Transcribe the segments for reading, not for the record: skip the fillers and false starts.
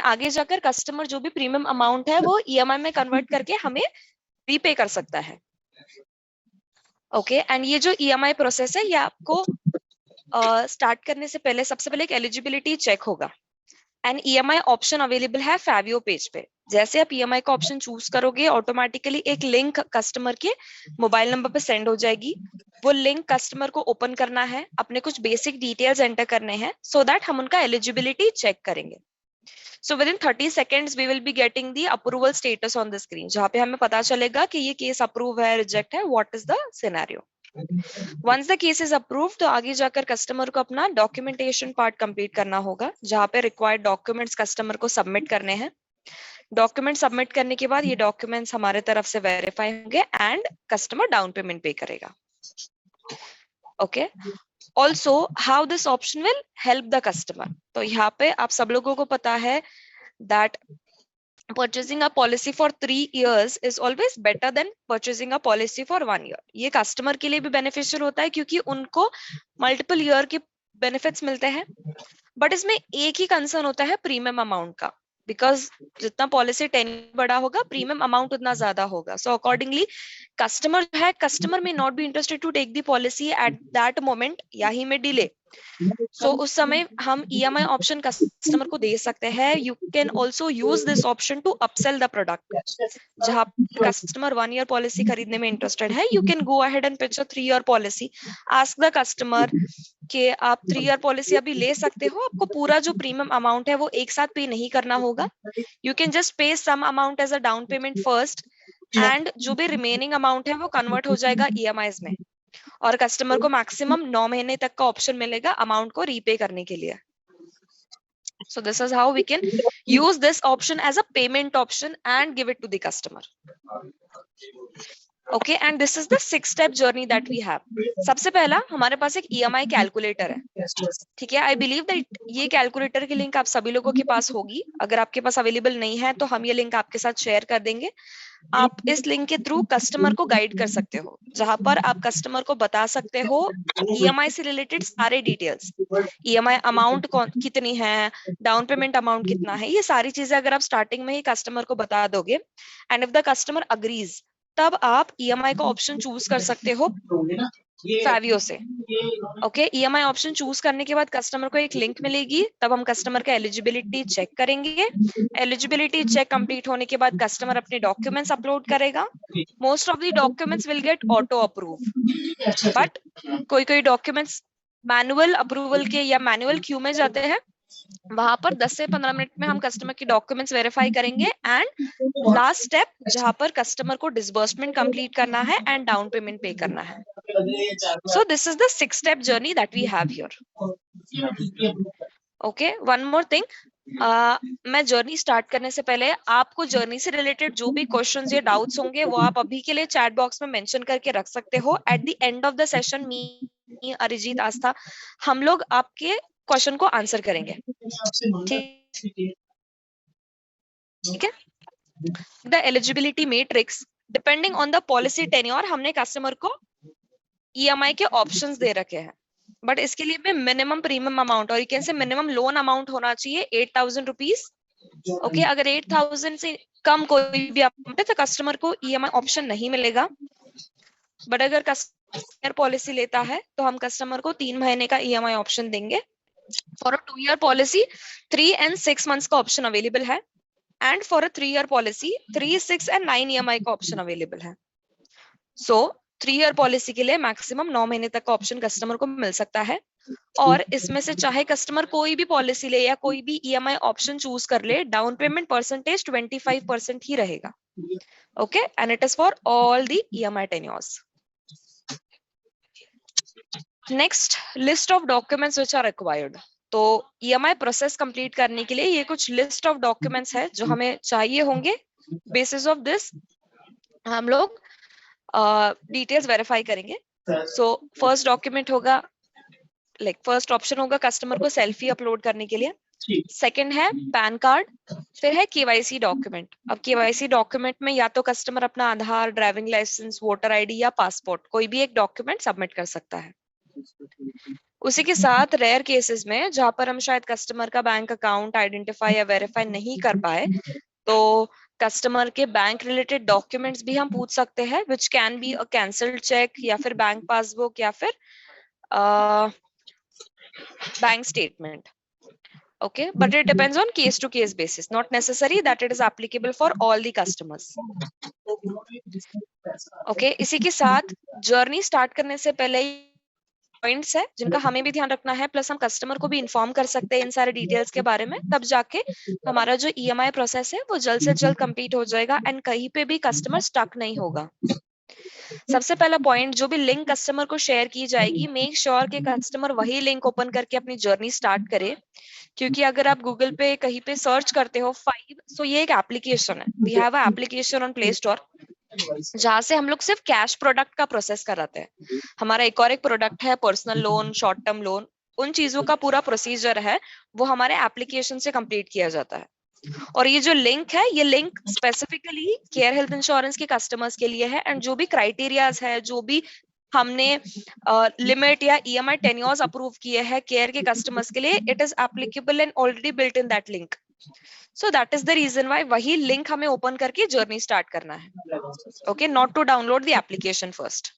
आगे जाकर कस्टमर जो भी प्रीमियम अमाउंट है वो ईएमआई में कन्वर्ट करके हमें रीपे कर सकता है। ओके, एंड ये जो ईएमआई प्रोसेस है ये आपको स्टार्ट करने से पहले सबसे पहले एक एलिजिबिलिटी चेक होगा। एंड ईएमआई ऑप्शन अवेलेबल है फैवियो पेज पे। जैसे आप ईएमआई का ऑप्शन चूज करोगे ऑटोमेटिकली एक लिंक कस्टमर के मोबाइल नंबर पे सेंड हो जाएगी। वो लिंक कस्टमर को ओपन करना है, अपने कुछ बेसिक डिटेल्स एंटर करने हैं सो दैट हम उनका एलिजिबिलिटी चेक करेंगे। So within 30 seconds we will be getting the approval status on the screen, जहाँ पे हमें पता चलेगा कि ये केस अप्रूव है, रिजेक्ट है, what is the scenario. Once the case is approved, तो आगे जाकर कस्टमर को अपना डॉक्यूमेंटेशन पार्ट कंप्लीट करना होगा, जहाँ पे रिक्वायर्ड डॉक्यूमेंट्स कस्टमर को सबमिट करने हैं। डॉक्यूमेंट सबमिट करने के बाद ये डॉक्यूमेंट्स हमारे तरफ से वेरीफाई होंगे एंड कस्टमर डाउन पेमेंट पे करेगा। Okay, also how this option will help the customer. तो यहाँ पे आप सब लोगों को पता है that purchasing a policy for 3 years is always better than purchasing a policy for 1 year. ये कस्टमर के लिए भी बेनिफिशियल होता है क्योंकि उनको मल्टीपल ईयर के बेनिफिट्स मिलते हैं। बट इसमें एक ही कंसर्न होता है प्रीमियम अमाउंट का, बिकॉज जितना पॉलिसी टेन्योर बड़ा होगा प्रीमियम अमाउंट उतना ज्यादा होगा। सो अकॉर्डिंगली कस्टमर जो है, customer may not be interested to take the policy at that moment, या ही में डिले। सो उस समय हम ईएमआई ऑप्शन कस्टमर को दे सकते हैं। You can also use this option to upsell the product. जहां कस्टमर 1 ईयर पॉलिसी खरीदने में इंटरेस्टेड है, you can go ahead and pitch a 3 year policy. Ask the customer कि आप 3 ईयर पॉलिसी अभी ले सकते हो, आपको पूरा जो प्रीमियम अमाउंट है वो एक साथ पे नहीं करना होगा। You can just pay some amount as a down payment first, and जो भी रिमेनिंग अमाउंट है वो कन्वर्ट हो जाएगा ईएमआईज में, और कस्टमर को मैक्सिमम 9 महीने तक का ऑप्शन मिलेगा अमाउंट को रीपे करने के लिए। So this is how we can use this option as a payment option and give it to the customer. Okay, and this is the 6-step journey that we have. सबसे पहला हमारे पास एक EMI calculator है, ठीक है। I believe that ये calculator की link आप सभी लोगों के पास होगी। अगर आपके पास अवेलेबल नहीं है तो हम ये लिंक आपके साथ शेयर कर देंगे। आप इस लिंक के थ्रू कस्टमर को गाइड कर सकते हो, जहां पर आप कस्टमर को बता सकते हो ईएमआई से रिलेटेड सारे डिटेल्स, ईएमआई अमाउंट कितनी है, डाउन पेमेंट अमाउंट कितना है, ये सारी चीजें अगर आप स्टार्टिंग में ही कस्टमर को बता दोगे and if the customer agrees, तब आप ईएमआई का ऑप्शन चूज कर सकते हो फैवियो से। ओके, ईएमआई ऑप्शन चूज करने के बाद कस्टमर को एक लिंक मिलेगी, तब हम कस्टमर का एलिजिबिलिटी चेक करेंगे। एलिजिबिलिटी चेक कंप्लीट होने के बाद कस्टमर अपने डॉक्यूमेंट्स अपलोड करेगा। Most of the documents will get auto approve, but कोई डॉक्यूमेंट्स मैनुअल अप्रूवल के या मैनुअल क्यू में जाते हैं, वहां पर 10 से 15 मिनट में हम कस्टमर की डॉक्यूमेंट्स वेरीफाई करेंगे एंड लास्ट स्टेप जहां पर कस्टमर को डिसबर्समेंट कंप्लीट करना है एंड डाउन पेमेंट पे करना है। So this is the 6-step journey that we have here. Okay, one more thing, मैं जर्नी स्टार्ट करने से पहले आपको जर्नी से रिलेटेड जो भी क्वेश्चंस या डाउट्स होंगे वो आप अभी के लिए चैट बॉक्स में मेंशन करके रख सकते हो। At the end of the session me Arijit Aastha हम लोग आपके क्वेश्चन को आंसर करेंगे, ठीक है। The eligibility matrix depending on the policy tenure, हमने कस्टमर को ईएमआई के ऑप्शंस दे रखे हैं, बट इसके लिए भी मिनिमम प्रीमियम अमाउंट और you can say minimum loan amount होना चाहिए 8,000 रुपीज। ओके, अगर 8,000 से कम कोई भी अमाउंट है तो कस्टमर को ईएमआई ऑप्शन नहीं मिलेगा। बट अगर कस्टमर पॉलिसी लेता है तो हम कस्टमर को 3 महीने का ईएमआई ऑप्शन देंगे। For a 2-year policy 3 and 6 months का ऑप्शन अवेलेबल है, and for a 3-year policy 3, 6 and 9 EMI का ऑप्शन अवेलेबल है। सो 3-year पॉलिसी के लिए मैक्सिमम 9 महीने तक का ऑप्शन कस्टमर को मिल सकता है, और इसमें से चाहे कस्टमर कोई भी पॉलिसी ले या कोई भी ईएमआई ऑप्शन चूज कर ले, डाउन पेमेंट परसेंटेज 25% ही रहेगा। Okay, and it is for all the EMI tenures. Next, list of documents which are required. तो ईएमआई प्रोसेस कंप्लीट करने के लिए ये कुछ लिस्ट ऑफ डॉक्यूमेंट्स है जो हमें चाहिए होंगे। बेसिस ऑफ दिस हम लोग डिटेल्स वेरीफाई करेंगे। सो फर्स्ट डॉक्यूमेंट होगा, फर्स्ट ऑप्शन होगा कस्टमर को सेल्फी अपलोड करने के लिए। सेकंड है पैन कार्ड, फिर है केवाईसी डॉक्यूमेंट। अब केवाईसी डॉक्यूमेंट में या तो कस्टमर अपना आधार, ड्राइविंग लाइसेंस, वोटर आईडी या पासपोर्ट कोई भी एक डॉक्यूमेंट सबमिट कर सकता है। उसी के साथ रेयर केसेस में जहां पर हम शायद कस्टमर का बैंक अकाउंट आइडेंटिफाई या वेरीफाई नहीं कर पाए, तो कस्टमर के बैंक रिलेटेड डॉक्यूमेंट्स भी हम पूछ सकते हैं, which can be a cancelled cheque या फिर बैंक पासबुक या फिर bank statement. Okay, but it depends on case to case basis, not necessary that it is applicable for all the customers. Okay, इसी के साथ जर्नी स्टार्ट करने से पहले पॉइंट्स है जिनका हमें भी ध्यान रखना है, प्लस हम कस्टमर को भी इन्फॉर्म कर सकते हैं इन सारे डिटेल्स के बारे में, तब जाके हमारा जो ईएमआई प्रोसेस है वो जल्द से जल्द कंप्लीट हो जाएगा एंड कहीं पे भी कस्टमर स्टक नहीं होगा. सबसे पहला पॉइंट, जो भी लिंक कस्टमर को शेयर की जाएगी, मेक श्योर कि कस्टमर वही लिंक ओपन करके अपनी जर्नी स्टार्ट करे, क्योंकि अगर आप गूगल पे कहीं पे सर्च करते हो 5, सो ये एक एप्लीकेशन है, we have a application on Play Store, जहां से हम लोग सिर्फ कैश प्रोडक्ट का प्रोसेस कराते हैं. हमारा एक प्रोडक्ट है personal loan, short term loan, उन चीजों का पूरा प्रोसीजर है वो हमारे एप्लीकेशन से कंप्लीट किया जाता है. और ये जो लिंक है, ये link specifically care health insurance के कस्टमर्स के लिए है, एंड जो भी क्राइटेरियाज है, जो भी हमने लिमिट या ईएमआई टेन्योर्स अप्रूव किए हैं केयर के कस्टमर्स के लिए, it is applicable and already built in that link. So that is the reason why वही लिंक हमें ओपन करके जर्नी स्टार्ट करना है. Okay, not to download the application first.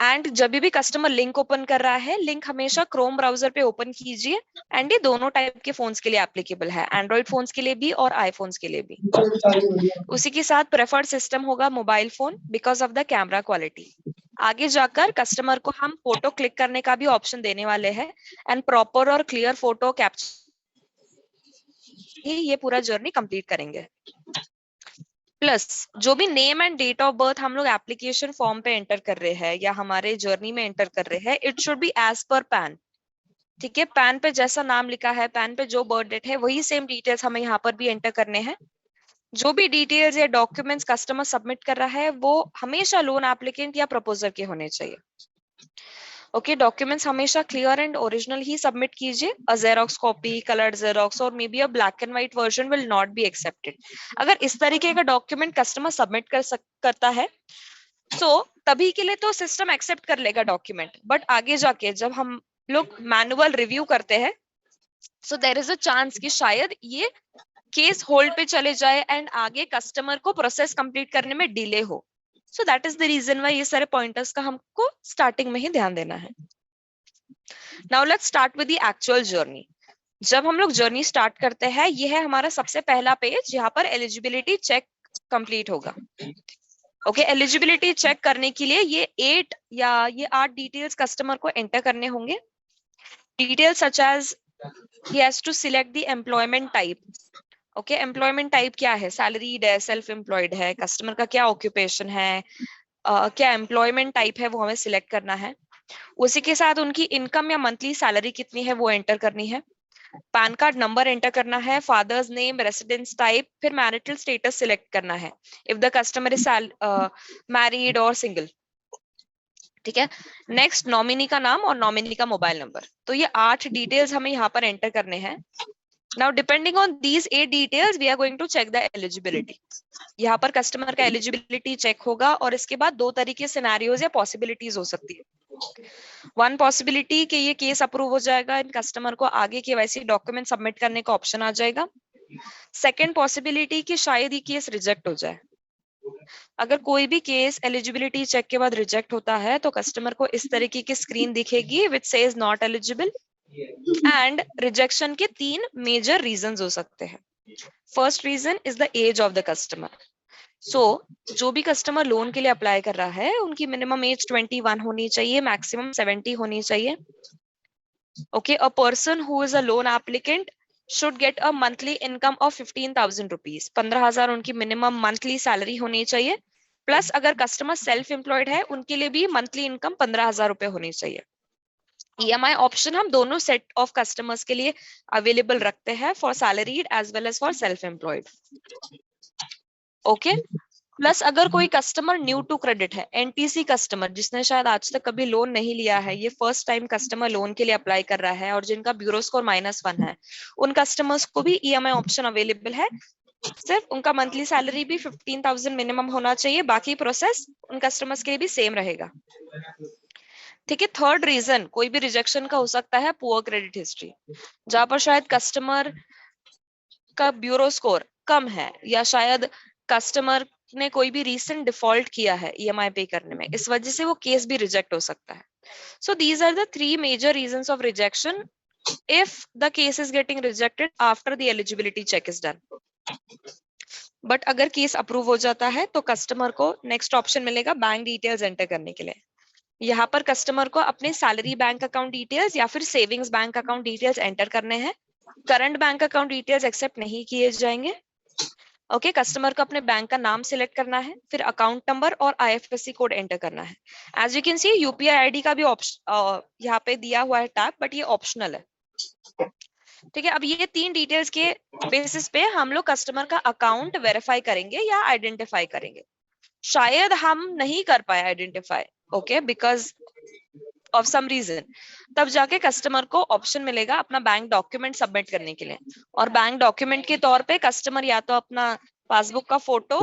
And जब भी कस्टमर लिंक ओपन कर रहा है, लिंक हमेशा क्रोम ब्राउजर पे ओपन कीजिए, एंड ये दोनों टाइप के फोन्स के लिए एप्लीकेबल है, एंड्रॉइड फोन्स के लिए भी और आईफोन्स के लिए भी. उसी के साथ प्रेफर्ड सिस्टम होगा mobile phone because of the camera quality. आगे जाकर कस्टमर को हम फोटो क्लिक करने का भी ऑप्शन देने वाले हैं, एंड प्रॉपर और क्लियर फोटो कैप्चर ये पूरा जर्नी कंप्लीट करेंगे. प्लस जो भी name and date of birth हम लोग एप्लीकेशन फॉर्म पे एंटर कर रहे हैं या हमारे जर्नी में एंटर कर रहे हैं, it should be as per PAN. ठीक है, पैन पे जैसा नाम लिखा है, पैन पे जो बर्थ डेट है, वही सेम डिटेल्स हमें यहाँ पर भी एंटर करने हैं. जो भी डिटेल्स या डॉक्यूमेंट्स कस्टमर सबमिट कर रहा है वो हमेशा लोन एप्लीकेंट या प्रपोजर के होने चाहिए. ओके, डॉक्यूमेंट्स हमेशा clear and original he submit कीजिए. अ जेरोक्स कॉपी, कलर्ड जेरोक्स और may be a black and white version will not be accepted. अगर इस तरीके का डॉक्यूमेंट कस्टमर सबमिट करता है, सो तभी के लिए तो सिस्टम एक्सेप्ट कर लेगा डॉक्यूमेंट, बट आगे जाके जब हम लोग मैनुअल रिव्यू करते हैं, so there is a chance कि शायद ये केस होल्ड पे चले जाए एंड आगे कस्टमर को प्रोसेस कंप्लीट करने में डिले हो. So that is the reason why ये सारे पॉइंटर्स का हमको स्टार्टिंग में ही ध्यान देना है. Now let's start with the actual journey. जब हम लोग जर्नी स्टार्ट करते हैं, ये है हमारा सबसे पहला पेज, यहाँ पर एलिजिबिलिटी चेक कंप्लीट होगा. ओके, एलिजिबिलिटी चेक करने के लिए ये 8 डिटेल्स कस्टमर को एंटर करने होंगे. Details such as he has to select the employment type. Okay, employment type क्या है, सैलरीड है, सेल्फ एम्प्लॉयड है, कस्टमर का क्या ऑक्यूपेशन है, क्या एम्प्लॉयमेंट टाइप है, वो हमें सिलेक्ट करना है. उसी के साथ उनकी इनकम या मंथली सैलरी कितनी है वो एंटर करनी है. पैन कार्ड नंबर एंटर करना है, फादर्स नेम, रेसिडेंस टाइप, फिर मैरिटल स्टेटस सिलेक्ट करना है if the customer is married और सिंगल. ठीक है, नेक्स्ट नॉमिनी का नाम और नॉमिनी का मोबाइल नंबर. तो ये 8 डिटेल्स हमें यहाँ पर एंटर करने हैं. Now, depending on these 8 details, we are going to check the eligibility. यहाँ पर कस्टमर का एलिजिबिलिटी चेक होगा और इसके बाद 2 तरीके सिनेरियोज या पॉसिबिलिटीज हो सकती है. वन पॉसिबिलिटी कि ये केस अप्रूव हो जाएगा, इन कस्टमर को आगे केवाईसी डॉक्यूमेंट सबमिट करने का ऑप्शन आ जाएगा. सेकेंड पॉसिबिलिटी कि शायद ये केस रिजेक्ट हो जाए. अगर कोई भी केस एलिजिबिलिटी चेक के बाद रिजेक्ट होता है तो कस्टमर को इस तरीके की स्क्रीन दिखेगी which says not eligible. And rejection के 3 मेजर रीजंस हो सकते हैं. First reason is the age of the customer. So जो भी कस्टमर लोन के लिए अप्लाई कर रहा है, उनकी मिनिमम एज 21 होनी चाहिए, मैक्सिमम 70 होनी चाहिए. Okay, a person who is a loan applicant should get a monthly income of 15,000 rupees. 15,000 उनकी मिनिमम मंथली सैलरी होनी चाहिए. प्लस अगर कस्टमर सेल्फ एम्प्लॉयड है, उनके लिए भी मंथली इनकम 15,000 रुपए होनी चाहिए. EMI ऑप्शन हम दोनों सेट ऑफ कस्टमर्स के लिए अवेलेबल रखते हैं, for salaried as well as for self employed. Okay, plus अगर कोई कस्टमर न्यू टू क्रेडिट है, एनटीसी कस्टमर जिसने शायद आज तक कभी लोन नहीं लिया है, ये फर्स्ट टाइम कस्टमर लोन के लिए अप्लाई कर रहा है और जिनका ब्यूरो स्कोर -1 है, उन कस्टमर्स को भी EMI ऑप्शन अवेलेबल है. सिर्फ उनका मंथली सैलरी भी 15,000 मिनिमम होना चाहिए. बाकी प्रोसेस उन कस्टमर्स के लिए भी सेम रहेगा. ठीक है। थर्ड रीजन कोई भी रिजेक्शन का हो सकता है पुअर क्रेडिट हिस्ट्री, जहां पर शायद कस्टमर का ब्यूरो स्कोर कम है, या शायद कस्टमर ने कोई भी रीसेंट डिफॉल्ट किया है ईएमआई पे करने में, इस वजह से वो केस भी रिजेक्ट हो सकता है। So these are the 3 major reasons of rejection if the case is getting rejected after the eligibility check is done. But अगर केस अप्रूव हो जाता है तो कस्टमर को नेक्स्ट ऑप्शन मिलेगा बैंक डिटेल्स एंटर करने के लिए। यहाँ पर कस्टमर को अपने सैलरी बैंक अकाउंट डिटेल्स या फिर savings bank account details enter करने हैं। Current bank account details accept नहीं किए जाएंगे। ओके, कस्टमर को अपने बैंक का नाम सिलेक्ट करना है, फिर अकाउंट नंबर और आईएफएससी कोड एंटर करना है। As you can see UPI ID का भी ऑप्शन यहाँ पे दिया हुआ है टैब, बट ये ऑप्शनल है। ठीक है, अब ये 3 डिटेल्स के बेसिस पे हम लोग कस्टमर का अकाउंट वेरीफाई करेंगे या आइडेंटिफाई करेंगे। शायद हम नहीं कर पाए identify, okay, because of some reason, तब जाके कस्टमर को ऑप्शन मिलेगा अपना बैंक डॉक्यूमेंट सबमिट करने के लिए। और बैंक डॉक्यूमेंट के तौर पे कस्टमर या तो अपना पासबुक का फोटो,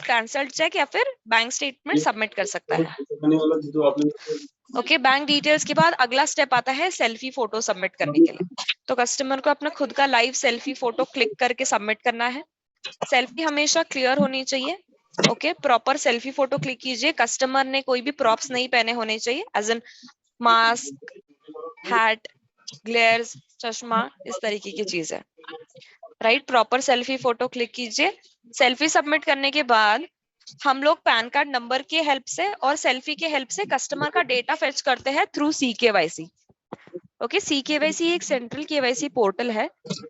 कैंसल्ड चेक या फिर बैंक स्टेटमेंट सबमिट कर सकता है। ओके, बैंक डिटेल्स के बाद अगला स्टेप आता है सेल्फी फोटो सबमिट करने के लिए। तो कस्टमर को अपना खुद का लाइव सेल्फी फोटो क्लिक करके सबमिट करना है। सेल्फी हमेशा क्लियर होनी चाहिए। Okay, proper selfie photo click कीजिए। कस्टमर ने कोई भी प्रॉप्स नहीं पहने होने चाहिए, as an mask, hat, glares, चश्मा, इस तरीके की चीज है। Right, proper selfie photo click कीजिए। सेल्फी सबमिट करने के बाद हम लोग पैन कार्ड नंबर के हेल्प से और सेल्फी के हेल्प से कस्टमर का डेटा फेच करते हैं थ्रू CKYC। ओके, CKYC एक सेंट्रल KYC पोर्टल है,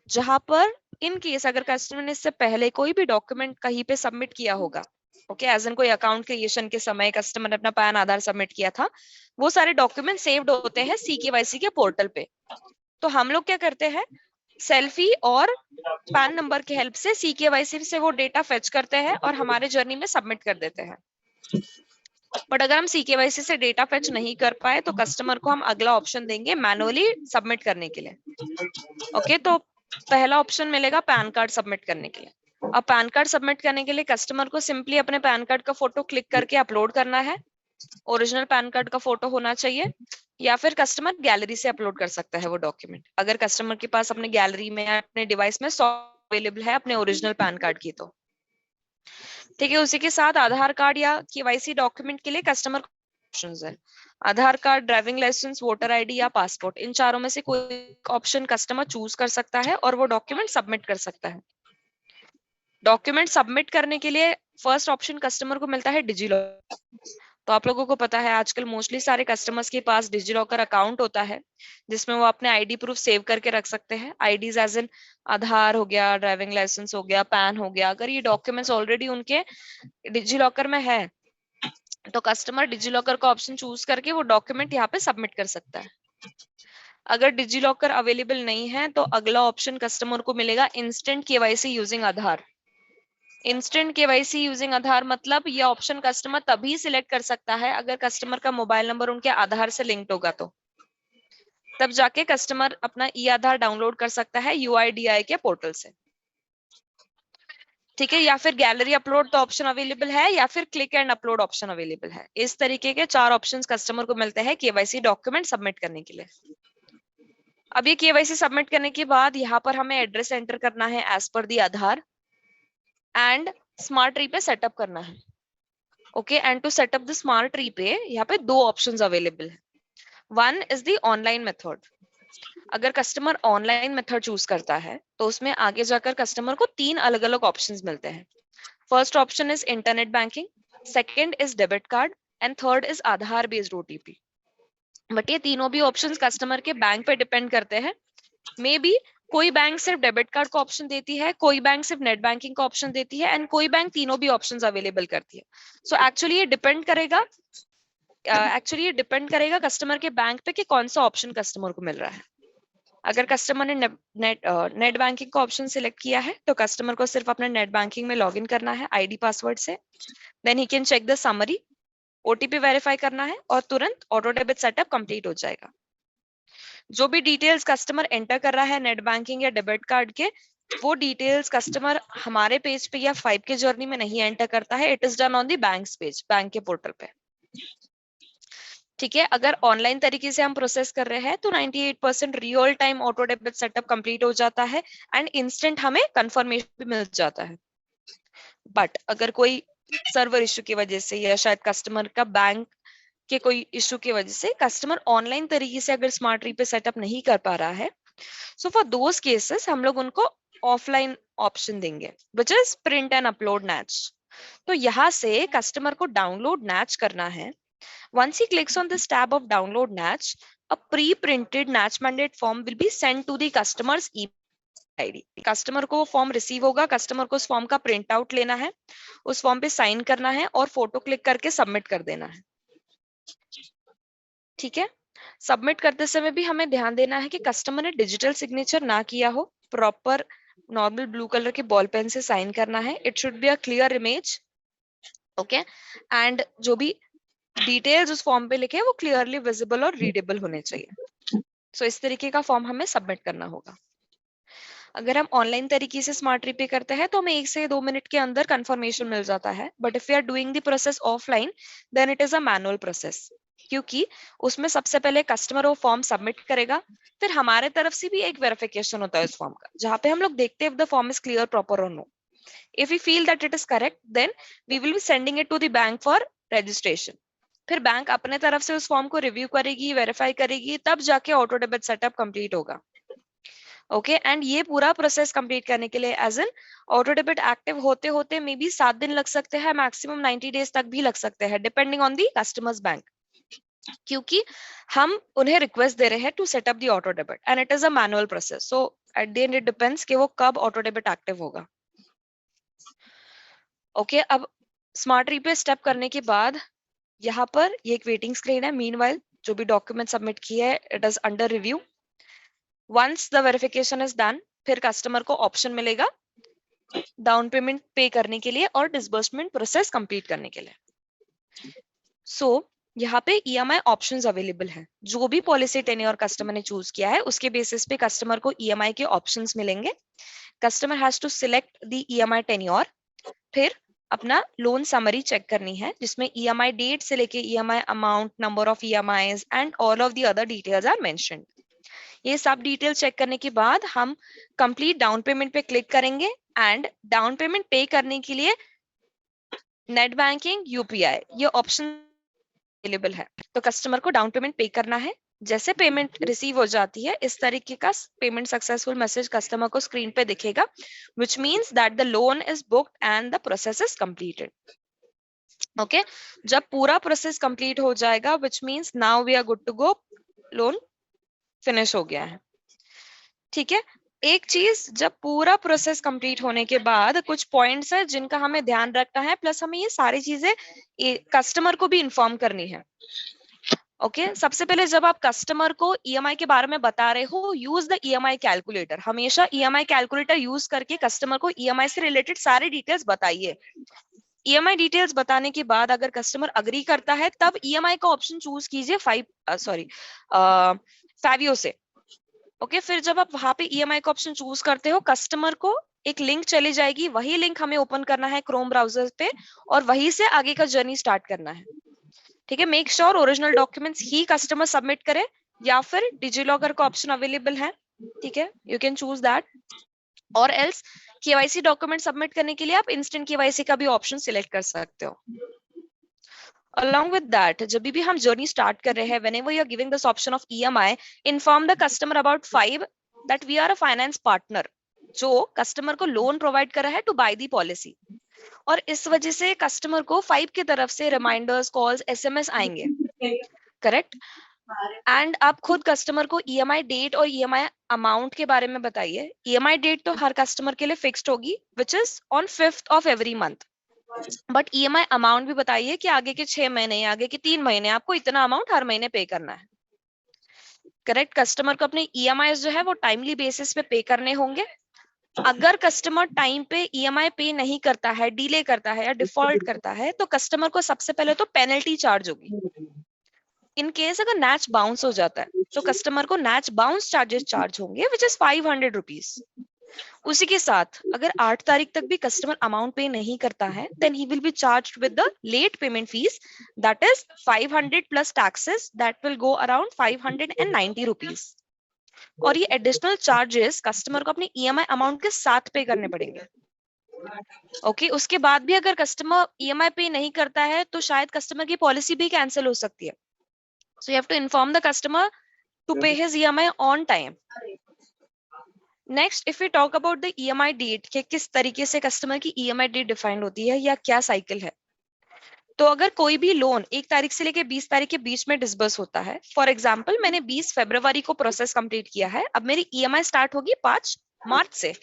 जहां पर इन केस अगर कस्टमर ने इससे पहले कोई भी डॉक्यूमेंट कहीं पे सबमिट किया होगा, ओके, एज एन कोई अकाउंट क्रिएशन के समय कस्टमर ने अपना पैन आधार सबमिट किया था, वो सारे डॉक्यूमेंट सेव्ड होते हैं CKYC के पोर्टल पे। तो हम लोग क्या करते हैं, सेल्फी और पैन नंबर की हेल्प से CKYC से वो डेटा फेच करते हैं और हमारे जर्नी में सबमिट कर देते हैं। बट अगर हम CKYC से डेटा फेच नहीं कर पाए तो कस्टमर को हम अगला ऑप्शन देंगे मैनुअली सबमिट करने के लिए। ओके, तो पहला ऑप्शन मिलेगा पैन कार्ड सबमिट करने के लिए। अब पैन कार्ड सबमिट करने के लिए कस्टमर को सिंपली अपने पैन कार्ड का फोटो क्लिक करके अपलोड करना है। ओरिजिनल पैन कार्ड का फोटो होना चाहिए, या फिर कस्टमर गैलरी से अपलोड कर सकता है वो डॉक्यूमेंट, अगर कस्टमर के पास अपने गैलरी में या अपने डिवाइस में अवेलेबल है अपने ओरिजिनल पैन कार्ड की तो। ठीक है, उसी के साथ आधार कार्ड या KYC डॉक्यूमेंट के लिए कस्टमर ऑप्शंस है। Aadhaar card, driving licence, voter ID या पासपोर्ट, इन चारों में से कोई ऑप्शन कस्टमर चूज कर सकता है और वो डॉक्यूमेंट सबमिट कर सकता है। डॉक्यूमेंट सबमिट करने के लिए फर्स्ट ऑप्शन कस्टमर को मिलता है डिजिलॉकर। तो आप लोगों को पता है आजकल मोस्टली सारे कस्टमर्स के पास डिजिलॉकर अकाउंट होता है, जिसमें वो अपने आईडी प्रूफ सेव करके रख सकते हैं। आईडीज एज इन आधार हो गया, ड्राइविंग लाइसेंस हो गया, पैन हो गया। अगर ये डॉक्यूमेंट्स ऑलरेडी उनके डिजिलॉकर में है तो कस्टमर डिजिलॉकर का ऑप्शन चूज करके वो डॉक्यूमेंट यहाँ पे सबमिट कर सकता है। अगर डिजिलॉकर अवेलेबल नहीं है तो अगला ऑप्शन कस्टमर को मिलेगा इंस्टेंट KYC यूजिंग आधार। इंस्टेंट KYC यूजिंग आधार मतलब ये ऑप्शन कस्टमर तभी सिलेक्ट कर सकता है अगर कस्टमर का मोबाइल नंबर उनके आधार से लिंक्ड होगा, तो तब जाके कस्टमर अपना आधार डाउनलोड कर सकता है UIDAI के पोर्टल से। ठीक है, या फिर गैलरी अपलोड तो ऑप्शन अवेलेबल है, या फिर click and upload option available है। इस तरीके के 4 ऑप्शंस कस्टमर को मिलते हैं KYC डॉक्यूमेंट सबमिट करने के लिए। अब ये KYC सबमिट करने के बाद यहाँ पर हमें एड्रेस एंटर करना है as per the Aadhaar, and smart repay setup करना है। Okay, and to setup the smart repay यहाँ पे 2 ऑप्शंस अवेलेबल है। One is the online method. अगर कस्टमर ऑनलाइन मेथड चूज करता है तो उसमें आगे जाकर कस्टमर को 3 अलग अलग ऑप्शंस मिलते हैं। First option is internet banking, second is debit card and third is Aadhaar based OTP। But ये तीनों भी ऑप्शंस कस्टमर के बैंक पे डिपेंड करते हैं। मे बी कोई बैंक सिर्फ डेबिट कार्ड का ऑप्शन देती है, कोई बैंक सिर्फ नेट बैंकिंग का ऑप्शन देती है, एंड कोई बैंक तीनों भी ऑप्शंस अवेलेबल करती है। सो एक्चुअली ये डिपेंड करेगा कस्टमर के बैंक पे कि कौन सा ऑप्शन कस्टमर को मिल रहा है। अगर कस्टमर ने नेट बैंकिंग का ऑप्शन सिलेक्ट किया है तो कस्टमर को सिर्फ अपने नेट बैंकिंग में लॉगिन करना है ID पासवर्ड से, then he can check the summary, OTP verify करना है और तुरंत ऑटो डेबिट सेटअप कंप्लीट हो जाएगा। जो भी डिटेल्स कस्टमर एंटर कर रहा है नेट बैंकिंग या डेबिट कार्ड के, वो डिटेल्स कस्टमर हमारे पेज पे या 5 के जर्नी में नहीं एंटर करता है। It is done on the banks page, bank के पोर्टल पे। ठीक है, अगर ऑनलाइन तरीके से हम प्रोसेस कर रहे हैं तो 98% real time auto debit setup complete हो जाता है एंड इंस्टेंट हमें कंफर्मेशन भी मिल जाता है। बट अगर कोई सर्वर इशू की वजह से या शायद कस्टमर का बैंक के कोई इशू की वजह से कस्टमर ऑनलाइन तरीके से अगर स्मार्ट रीपे सेटअप नहीं कर पा रहा है, सो फॉर दोज केसेस हम लोग उनको ऑफलाइन ऑप्शन देंगे which is print and upload NACH. तो यहाँ से कस्टमर को डाउनलोड नैच करना है। Once he clicks on this tab of download Natch, a pre-printed Natch mandate form will be sent to the customer's email ID. Customer को वो form receive होगा, customer को उस फॉर्म का प्रिंट आउट लेना है, उस फॉर्म पे साइन करना है और फोटो क्लिक करके सबमिट कर देना है। ठीक है, सबमिट करते समय भी हमें ध्यान देना है कि कस्टमर ने डिजिटल सिग्नेचर ना किया हो, प्रॉपर नॉर्मल ब्लू कलर के बॉल पेन से साइन करना है। It should be a clear image, okay, and जो भी डिटेल्स उस फॉर्म पे लिखे वो क्लियरली विजिबल और रीडेबल होने चाहिए। सो इस तरीके का फॉर्म हमें सबमिट करना होगा। अगर हम ऑनलाइन तरीके से स्मार्ट रीपे करते हैं तो हमें 1 से 2 मिनट के अंदर कंफर्मेशन मिल जाता है, but if we are doing the process offline then it is a manual process, क्योंकि उसमें सबसे पहले कस्टमर वो फॉर्म सबमिट करेगा, फिर हमारे तरफ से भी एक वेरिफिकेशन होता है उस फॉर्म का, जहां पे हम लोग देखते हैं if the form is clear, proper और no. If we feel that it is correct then we will be sending it to the bank for registration. फिर बैंक अपने तरफ से उस फॉर्म को रिव्यू करेगी, वेरीफाई करेगी, तब जाके ऑटो डेबिट सेटअप कंप्लीट होगा। ओके, एंड ये पूरा प्रोसेस कंप्लीट करने के लिए as an auto debit active होते होते मे बी 7 दिन लग सकते हैं, मैक्सिमम 90 डेज तक भी लग सकते हैं, depending on the customer's bank, क्योंकि हम उन्हें रिक्वेस्ट दे रहे हैं to set up the auto debit and it is a manual process. So at the end it depends कि वो कब ऑटो डेबिट एक्टिव होगा। ओके, अब स्मार्ट रीपे स्टेप करने के बाद यहाँ पर ये एक वेटिंग स्क्रीन है। मीनवाइल जो भी डॉक्यूमेंट सबमिट किया है it is under review. Once the verification is done, फिर कस्टमर को ऑप्शन मिलेगा डाउन पेमेंट पे करने के लिए और डिसबर्समेंट प्रोसेस कंप्लीट करने के लिए। सो यहाँ पे ईएमआई ऑप्शंस अवेलेबल है। जो भी पॉलिसी टेन्योर कस्टमर ने चूज किया है उसके बेसिस पे कस्टमर को ईएमआई के ऑप्शंस मिलेंगे। Customer has to select the EMI tenure, फिर अपना लोन समरी चेक करनी है जिसमें ईएमआई डेट से लेके EMI amount, number of EMIs and all of the other details are mentioned. ये सब डिटेल चेक करने के बाद हम कंप्लीट डाउन पेमेंट पे क्लिक करेंगे एंड डाउन पेमेंट पे करने के लिए नेट बैंकिंग, यूपीआई ये ऑप्शन अवेलेबल है। तो कस्टमर को डाउन पेमेंट पे करना है। जैसे पेमेंट रिसीव हो जाती है इस तरीके का पेमेंट सक्सेसफुल मैसेज कस्टमर को स्क्रीन पे दिखेगा, which means that the loan is booked and the process is completed. Okay, जब पूरा प्रोसेस कंप्लीट हो जाएगा which means now we are good to go, loan finish हो गया है। ठीक है, एक चीज, जब पूरा प्रोसेस कंप्लीट होने के बाद कुछ पॉइंट्स है जिनका हमें ध्यान रखना है, प्लस हमें ये सारी चीजें कस्टमर को भी इन्फॉर्म करनी है। ओके, सबसे पहले जब आप कस्टमर को ईएमआई के बारे में बता रहे हो, यूज द ईएमआई कैलकुलेटर। हमेशा ईएमआई कैलकुलेटर यूज करके कस्टमर को ईएमआई से रिलेटेड सारे डिटेल्स बताइए। ईएमआई डिटेल्स बताने के बाद अगर कस्टमर अग्री करता है तब ईएमआई का ऑप्शन चूज कीजिए फैवियो से। ओके, फिर जब आप वहां पे ईएमआई का ऑप्शन चूज करते हो कस्टमर को एक लिंक चली जाएगी, वही लिंक हमें ओपन करना है क्रोम ब्राउजर पे और वहीं से आगे का जर्नी स्टार्ट करना है। ठीक है, मेक श्योर ओरिजिनल डॉक्यूमेंट्स ही कस्टमर सबमिट करे या फिर डिजिलॉकर का ऑप्शन अवेलेबल है। ठीक है, यू कैन चूज दैट, और एल्स केवाईसी डॉक्यूमेंट सबमिट करने के लिए आप इंस्टेंट केवाईसी का भी ऑप्शन सिलेक्ट कर सकते हो। Along with that, जब भी हम जर्नी स्टार्ट कर रहे हैं, whenever you are giving this option of EMI, inform the customer about 5 that we are a finance partner जो कस्टमर को लोन प्रोवाइड कर रहा है टू बाय दी पॉलिसी। और इस वजह से कस्टमर को 5 की तरफ से रिमाइंडर्स, कॉल्स, एसएमएस आएंगे, करेक्ट। एंड आप खुद कस्टमर को ईएमआई डेट और ईएमआई अमाउंट के बारे में बताइए। ईएमआई डेट तो हर कस्टमर के लिए फिक्स्ड होगी which is on 5th of every month, but EMI amount भी बताइए कि आगे के 6 महीने, आगे के 3 महीने आपको इतना अमाउंट हर महीने पे करना है, करेक्ट। कस्टमर को अपने ईएमआई जो है वो टाइमली बेसिस पे पे करने होंगे। अगर कस्टमर टाइम पे ईएमआई पे नहीं करता है, डिले करता है या डिफॉल्ट करता है, तो कस्टमर को सबसे पहले तो पेनल्टी चार्ज होगी। इन केस अगर नैच बाउंस हो जाता है तो कस्टमर को नैच बाउंस चार्जेस चार्ज होंगे विच इज 500 रुपीज। उसी के साथ अगर 8 तारीख तक भी कस्टमर अमाउंट पे नहीं करता है, then he will be charged with the late payment fees, that is 500 plus taxes, that will go around 590 rupees. और ये एडिशनल चार्जेस कस्टमर को अपने ईएमआई अमाउंट के साथ पे करने पड़ेंगे। ओके, उसके बाद भी अगर कस्टमर ईएमआई पे नहीं करता है तो शायद कस्टमर की पॉलिसी भी कैंसिल हो सकती है। So you have to inform the customer to pay his EMI on time. Next, if we talk about the EMI date के किस तरीके से कस्टमर की ईएमआई डेट डिफाइंड होती है या क्या साइकिल है। तो अगर कोई भी लोन 1 तारीख से लेके 20 तारीख के बीच में डिसबर्स होता है, फॉर एग्जांपल मैंने 20 फरवरी को प्रोसेस कंप्लीट किया है, अब मेरी ईएमआई स्टार्ट होगी 5 मार्च से।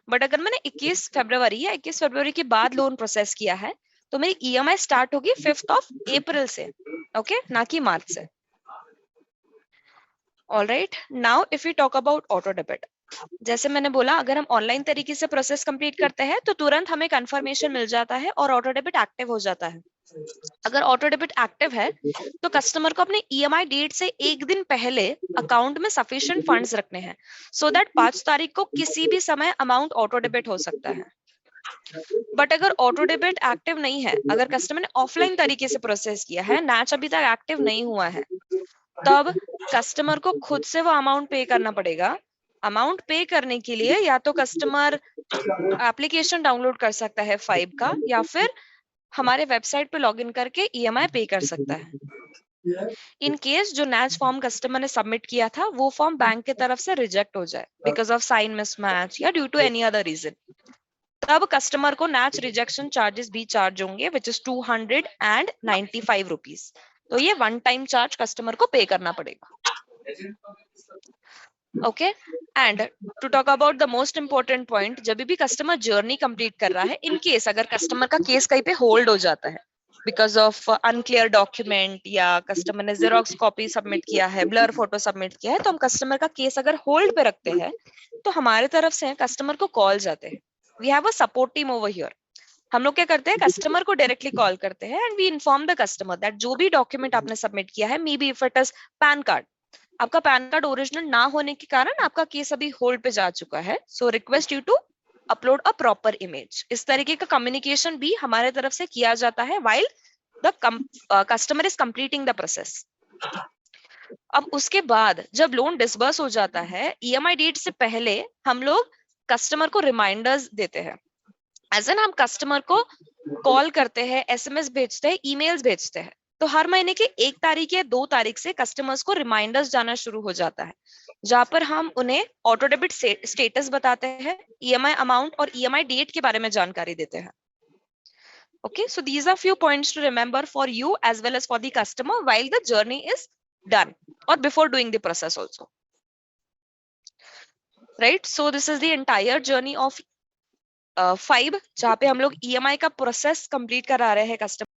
बट अगर मैंने 21 फरवरी या 21 फरवरी के बाद लोन प्रोसेस किया है तो मेरी ईएमआई स्टार्ट होगी 5 अप्रैल से, ओके, ना कि मार्च से। Alright, now if we talk about auto debit, जैसे मैंने बोला अगर हम ऑनलाइन तरीके से प्रोसेस कंप्लीट करते हैं तो तुरंत हमें कंफर्मेशन मिल जाता है और ऑटो डेबिट एक्टिव हो जाता है। अगर ऑटो डेबिट एक्टिव है तो कस्टमर को अपने ईएमआई डेट से एक दिन पहले अकाउंट में सफिशिएंट फंड्स रखने हैं, सो दैट 5 तारीख को किसी भी समय अमाउंट ऑटो डेबिट हो सकता है। बट अगर ऑटो डेबिट एक्टिव नहीं है, अगर कस्टमर ने ऑफलाइन तरीके से प्रोसेस किया है, नैच अभी तक एक्टिव नहीं हुआ है, तब कस्टमर को खुद से वो अमाउंट पे करना पड़ेगा। अमाउंट पे करने के लिए या तो कस्टमर एप्लीकेशन डाउनलोड कर सकता है 5 का, या फिर हमारे वेबसाइट पे लॉगिन करके ईएमआई पे कर सकता है। इन केस जो नैच फॉर्म कस्टमर ने सबमिट किया था वो फॉर्म बैंक की तरफ से रिजेक्ट हो जाए बिकॉज ऑफ साइन मिसमैच या due to any other reason, तब कस्टमर को नैच रिजेक्शन चार्जेस भी चार्ज होंगे विच इज 295 रुपीज। तो ये वन टाइम चार्ज कस्टमर को पे करना पड़ेगा। Okay, and to talk about the most important point, जब भी कस्टमर जर्नी कंप्लीट कर रहा है, इन केस अगर कस्टमर का केस कहीं पे होल्ड हो जाता है बिकॉज ऑफ अनक्लियर डॉक्यूमेंट या कस्टमर ने जेरोक्स कॉपी सबमिट किया है, ब्लर फोटो सबमिट किया है, तो हम कस्टमर का केस अगर होल्ड पे रखते हैं तो हमारे तरफ से कस्टमर को कॉल जाते हैं। We have a support team over here. हम लोग क्या करते हैं, कस्टमर को डायरेक्टली कॉल करते हैं and we inform the customer that जो भी डॉक्यूमेंट आपने सबमिट किया है, maybe if it is PAN card, आपका पैन कार्ड ओरिजिनल ना होने के कारण आपका केस अभी होल्ड पे जा चुका है, so request you to upload a proper image. इस तरीके का कम्युनिकेशन भी हमारे तरफ से किया जाता है while the customer is completing the process. अब उसके बाद जब लोन डिसबर्स हो जाता है, ईएमआई डेट से पहले हम लोग कस्टमर को रिमाइंडर्स देते हैं। एज एन हम कस्टमर को कॉल करते हैं, एसएमएस भेजते हैं, ईमेल्स भेजते हैं। तो हर महीने के 1 तारीख या 2 तारीख से कस्टमर्स को रिमाइंडर्स जाना शुरू हो जाता है, जहां पर हम उन्हें ऑटो डेबिट स्टेटस बताते हैं, ईएमआई अमाउंट और ईएमआई डेट के बारे में जानकारी देते हैं। Okay, so these are few points to remember for you as well as for the customer while the journey is done or before doing the process also. Right? So this is the entire journey of 5, जहाँ पे हम लोग EMI का process complete करा रहे हैं customer